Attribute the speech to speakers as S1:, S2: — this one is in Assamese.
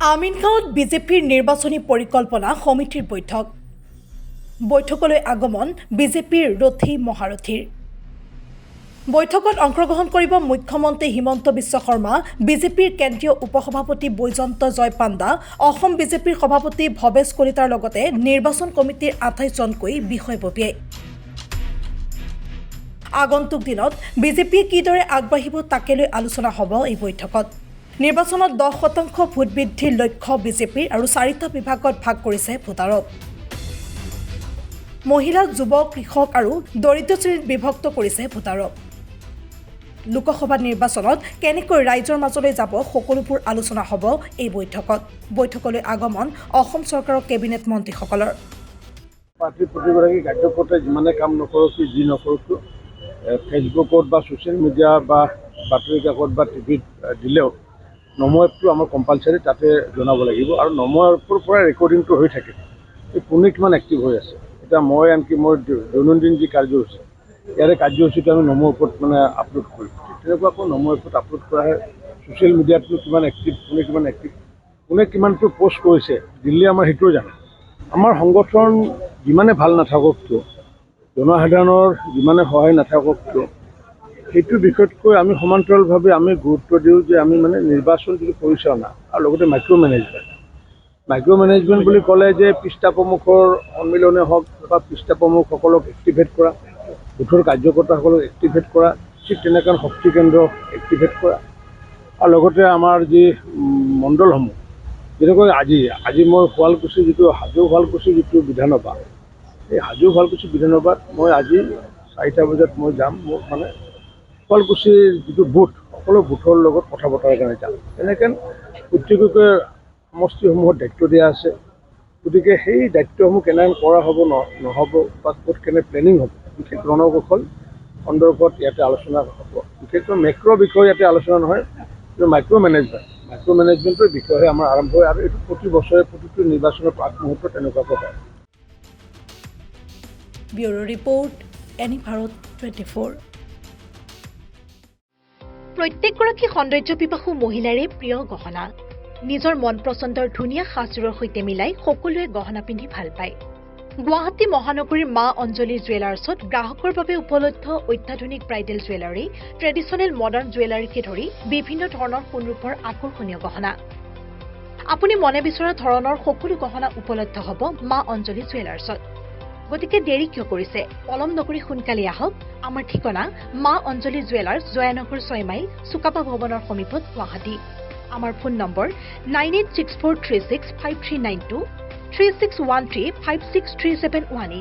S1: আমিনগাঁৱত বিজেপিৰ নিৰ্বাচনী পৰিকল্পনা সমিতিৰ বৈঠকলৈ আগমন বিজেপিৰ ৰথী মহাৰথীৰ। বৈঠকত অংশগ্ৰহণ কৰিব মুখ্যমন্ত্ৰী হিমন্ত বিশ্ব শৰ্মা, বিজেপিৰ কেন্দ্ৰীয় উপসভাপতি বৈজয়ন্ত জয় পাণ্ডা, অসম বিজেপিৰ সভাপতি ভৱেশ কলিতাৰ লগতে নিৰ্বাচন কমিটিৰ 28 জনকৈ বিষয়ববীয়াই। আগন্তুক দিনত বিজেপিয়ে কিদৰে আগবাঢ়িব তাকে লৈ আলোচনা হ'ব এই বৈঠকত। নিৰ্বাচনত 10% ভোট বৃদ্ধিৰ লক্ষ্য বিজেপিৰ আৰু 4টা বিভাগত ভাগ কৰিছে ভোটাৰক। মহিলা, যুৱ, কৃষক আৰু দৰিদ্ৰ শ্ৰেণীত বিভক্ত কৰিছে ভোটাৰক। লোকসভা নিৰ্বাচনত কেনেকৈ ৰাইজৰ মাজলৈ যাব সকলোবোৰ আলোচনা হ'ব এই বৈঠকত। বৈঠকলৈ আগমন অসম চৰকাৰৰ কেবিনেট মন্ত্ৰীসকলৰ।
S2: পাৰ্টিৰ প্ৰতিগৰাকী কাৰ্যকৰ্তাই যিমানে কাম নকৰক যি নকৰক ফেচবুকত বা ছ'চিয়েল মিডিয়া বা বাতৰি কাকত বা টিভিত দিলেও নমো এপটো আমাৰ কম্পালচাৰী তাতে জনাব লাগিব আৰু নমো এপৰ পৰা ৰেকৰ্ডিংটো হৈ থাকে এই কোনে কিমান এক্টিভ হৈ আছে। এতিয়া মই আনকি মোৰ দৈনন্দিন যি কাৰ্যসূচী ইয়াৰে কাৰ্যসূচীটো আমি নমো এপত আপলোড কৰিম। তেনেকুৱা আকৌ নমো এপত আপলোড কৰা হয়। ছ'চিয়েল মিডিয়াতনো কিমান এক্টিভ, কোনে কিমানটো পষ্ট কৰিছে দিল্লী আমাৰ সেইটোও জানে। আমাৰ সংগঠন যিমানে ভাল নাথাকক কিয়, জনসাধাৰণৰ যিমানে সহায় নাথাকক কিয়, সেইটো বিষয়তকৈ আমি সমান্তৰালভাৱে আমি গুৰুত্ব দিওঁ যে আমি নিৰ্বাচন যিটো পৰিচালনা আৰু লগতে মাইক্ৰ' মেনেজমেণ্ট বুলি ক'লে যে পৃষ্ঠা প্ৰমুখৰ সন্মিলনে হওক বা পৃষ্ঠা প্ৰমুখসকলক এক্টিভেট কৰা, বুথৰ কাৰ্যকৰ্তাসকলক এক্টিভেট কৰা, ঠিক তেনেকৈ শক্তি কেন্দ্ৰ এক্টিভেট কৰা আৰু লগতে আমাৰ যি মণ্ডলসমূহ, যেনেকৈ আজি মই শুৱালকুছি যিটো হাজো শুৱালকুছি যিটো বিধানসভা, এই হাজো শুৱালকুছি বিধানসভাত মই আজি 4টা বজাত মই যাম। মোৰ শুৱালকুছিৰ যিটো বুথ, সকলো বুথৰ লগত কথা বতৰাৰ কাৰণে যাম। এনেকৈ প্ৰত্যেককে সমষ্টিসমূহত দায়িত্ব দিয়া আছে। গতিকে সেই দায়িত্বসমূহ কেনেকৈ কৰা হ'ব নহ'ব বা ক'ত কেনে প্লেনিং হ'ব, বিশেষ ৰণকৌশল সন্দৰ্ভত ইয়াতে আলোচনা হ'ব। বিশেষকৈ মেক্ৰ' বিষয় ইয়াতে আলোচনা নহয়, কিন্তু মাইক্ৰ' মেনেজমেণ্টৰ বিষয়ে আমাৰ আৰম্ভ হয় আৰু এইটো প্ৰতি বছৰে প্ৰতিটো নিৰ্বাচনৰ আগমুহূৰ্তত তেনেকুৱাকৈ হয়।
S1: Bureau report, any Bharat 24। প্ৰত্যেকগৰাকী সৌন্দৰ্য পিপাসু মহিলাৰে প্ৰিয় গহনা। নিজৰ মন পচন্দৰ ধুনীয়া সাজযোৰৰ সৈতে মিলাই সকলোৱে গহনা পিন্ধি ভাল পায়। গুৱাহাটী মহানগৰীৰ মা অঞ্জলি জুৱেলাৰ্ছত গ্ৰাহকৰ বাবে উপলব্ধ অত্যাধুনিক ব্ৰাইডেল জুৱেলাৰী, ট্ৰেডিশ্যনেল মডাৰ্ণ জুৱেলাৰীকে ধৰি বিভিন্ন ধৰণৰ সোণৰূপৰ আকৰ্ষণীয় গহনা। আপুনি মনে বিচৰা ধৰণৰ সকলো গহনা উপলব্ধ হ'ব মা অঞ্জলি জুৱেলাৰ্ছত। গতিকে দেৰি কিয় কৰিছে? পলম নকৰি সোনকালে আহক। আমাৰ ঠিকনা মা অঞ্জলি জুৱেলাৰ্ছ, জয়ানগৰ 6 মাইল, চুকাফা ভৱনৰ সমীপত, গুৱাহাটী। আমাৰ ফোন নম্বৰ 9864365392, 3613563718।